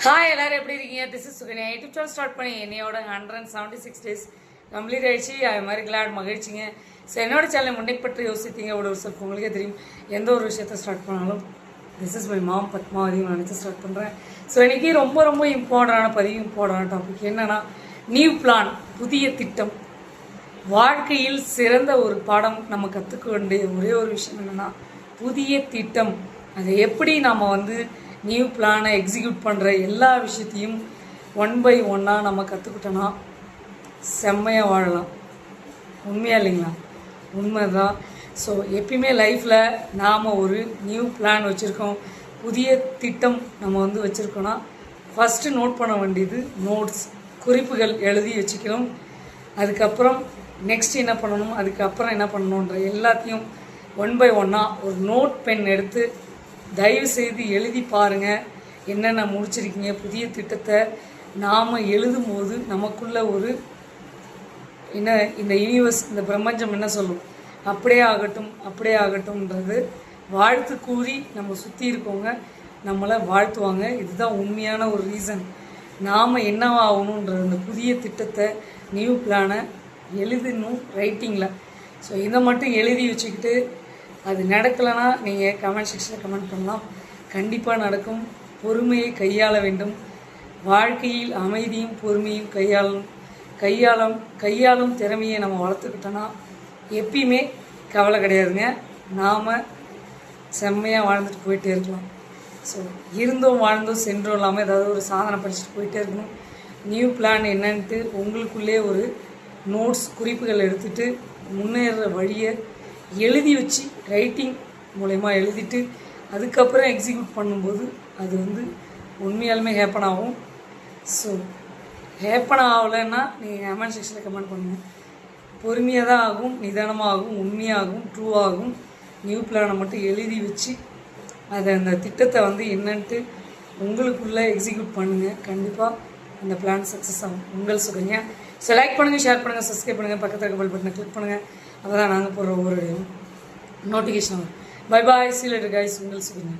Hi எல்லாரும் எப்படி இருக்கீங்க? This is Sukanya. YouTube channel start பண்ணி என்னையோட 176 டேஸ் கம்ப்ளீட் ஆயிடுச்சு. அது மாதிரி கிளாட் மகிழ்ச்சிங்க. ஸோ என்னோட சேனலை முன்னைப்பற்றி யோசித்தீங்க ஒரு செல்ஃப் உங்களுக்கே தெரியும். எந்த ஒரு விஷயத்த ஸ்டார்ட் பண்ணாலும் this is my mom Padmavathi நினச்சி ஸ்டார்ட் பண்ணுறேன். ஸோ இன்றைக்கி ரொம்ப ரொம்ப இம்பார்ட்டண்டான டாபிக் என்னென்னா நியூ பிளான், புதிய திட்டம். வாழ்க்கையில் சிறந்த ஒரு பாடம் நம்ம கற்றுக்க வேண்டிய ஒரே ஒரு விஷயம் என்னென்னா புதிய திட்டம். அதை எப்படி நாம் நியூ பிளானை எக்ஸிக்யூட் பண்ணுற எல்லா விஷயத்தையும் 1 by 1 நம்ம கற்றுக்கிட்டோன்னா செம்மையாக வாழலாம். உண்மையாக இல்லைங்களா? உண்மை தான். ஸோ எப்பயுமே லைஃப்பில் நாம் ஒரு நியூ பிளான் வச்சுருக்கோம், புதிய திட்டம் நம்ம வச்சுருக்கோன்னா ஃபஸ்ட்டு நோட் பண்ண வேண்டியது நோட்ஸ், குறிப்புகள் எழுதி வச்சுக்கணும். அதுக்கப்புறம் நெக்ஸ்ட் என்ன பண்ணணும், அதுக்கப்புறம் என்ன பண்ணணுன்ற எல்லாத்தையும் 1 by 1 ஒரு நோட் பென் எடுத்து தயவு செய்து எழுதி பாருங்கள். என்னென்ன முடிச்சிருக்கீங்க புதிய திட்டத்தை. நாம் எழுதும் போது நமக்குள்ள ஒரு என்ன இந்த யூனிவர்ஸ், இந்த பிரபஞ்சம் என்ன சொல்லும், அப்படியே ஆகட்டும்ன்றது வாழ்த்து கூறி நம்ம சுற்றி இருக்கவங்க நம்மளை வாழ்த்துவாங்க. இதுதான் உண்மையான ஒரு ரீசன். நாம் என்னவாகணுன்றது அந்த புதிய திட்டத்தை, நியூ பிளானை எழுதணும் ரைட்டிங்கில். ஸோ இதை மட்டும் எழுதி வச்சுக்கிட்டு அது நடக்கலைன்னா நீங்கள் கமெண்ட் செக்ஷனில் கமெண்ட் பண்ணலாம். கண்டிப்பாக நடக்கும். பொறுமையை கையாள வேண்டும். வாழ்க்கையில் அமைதியும் பொறுமையும் கையாளும் திறமையை நம்ம வளர்த்துக்கிட்டோன்னா எப்பயுமே கவலை கிடையாதுங்க. நாம் செம்மையாக வாழ்ந்துட்டு போயிட்டே இருக்கலாம். ஸோ இருந்தோம் வாழ்ந்தோம் சென்றோம் இல்லாமல் ஏதாவது ஒரு சாதனை படிச்சுட்டு போயிட்டே இருக்கணும். நியூ பிளான் என்னன்ட்டு உங்களுக்குள்ளே ஒரு நோட்ஸ், குறிப்புகள் எடுத்துகிட்டு முன்னேற வழியை எழுதி வச்சு ரைட்டிங் மூலயமா எழுதிட்டு அதுக்கப்புறம் எக்ஸிக்யூட் பண்ணும்போது அது உண்மையாலுமே ஹேப்பன் ஆகும். ஸோ ஹேப்பன் ஆகலைன்னா நீங்கள் கமெண்ட் செக்ஷனில் கமெண்ட் பண்ணுங்கள். பொறுமையாக தான் ஆகும், நிதானமாக ஆகும், உண்மையாகும், ட்ரூவாகும். நியூ பிளானை மட்டும் எழுதி வச்சு அதை அந்த திட்டத்தை என்னன்ட்டு உங்களுக்குள்ளே எக்ஸிக்யூட் பண்ணுங்கள். கண்டிப்பாக அந்த பிளான் சக்ஸஸ் ஆகும். உங்கள் சுகன்யா. ஸோ லைக் பண்ணுங்கள், ஷேர் பண்ணுங்கள், சப்ஸ்கிரைப் பண்ணுங்கள், பக்கத்தில் இருக்க பெல் பட்டனை கிளிக் பண்ணுங்கள். அப்போ தான் நாங்கள் போடுற ஒவ்வொரு நோட்டிஃபிகேஷன் வரும். Bye bye, see you later guys. உங்கள் சுகன்யா.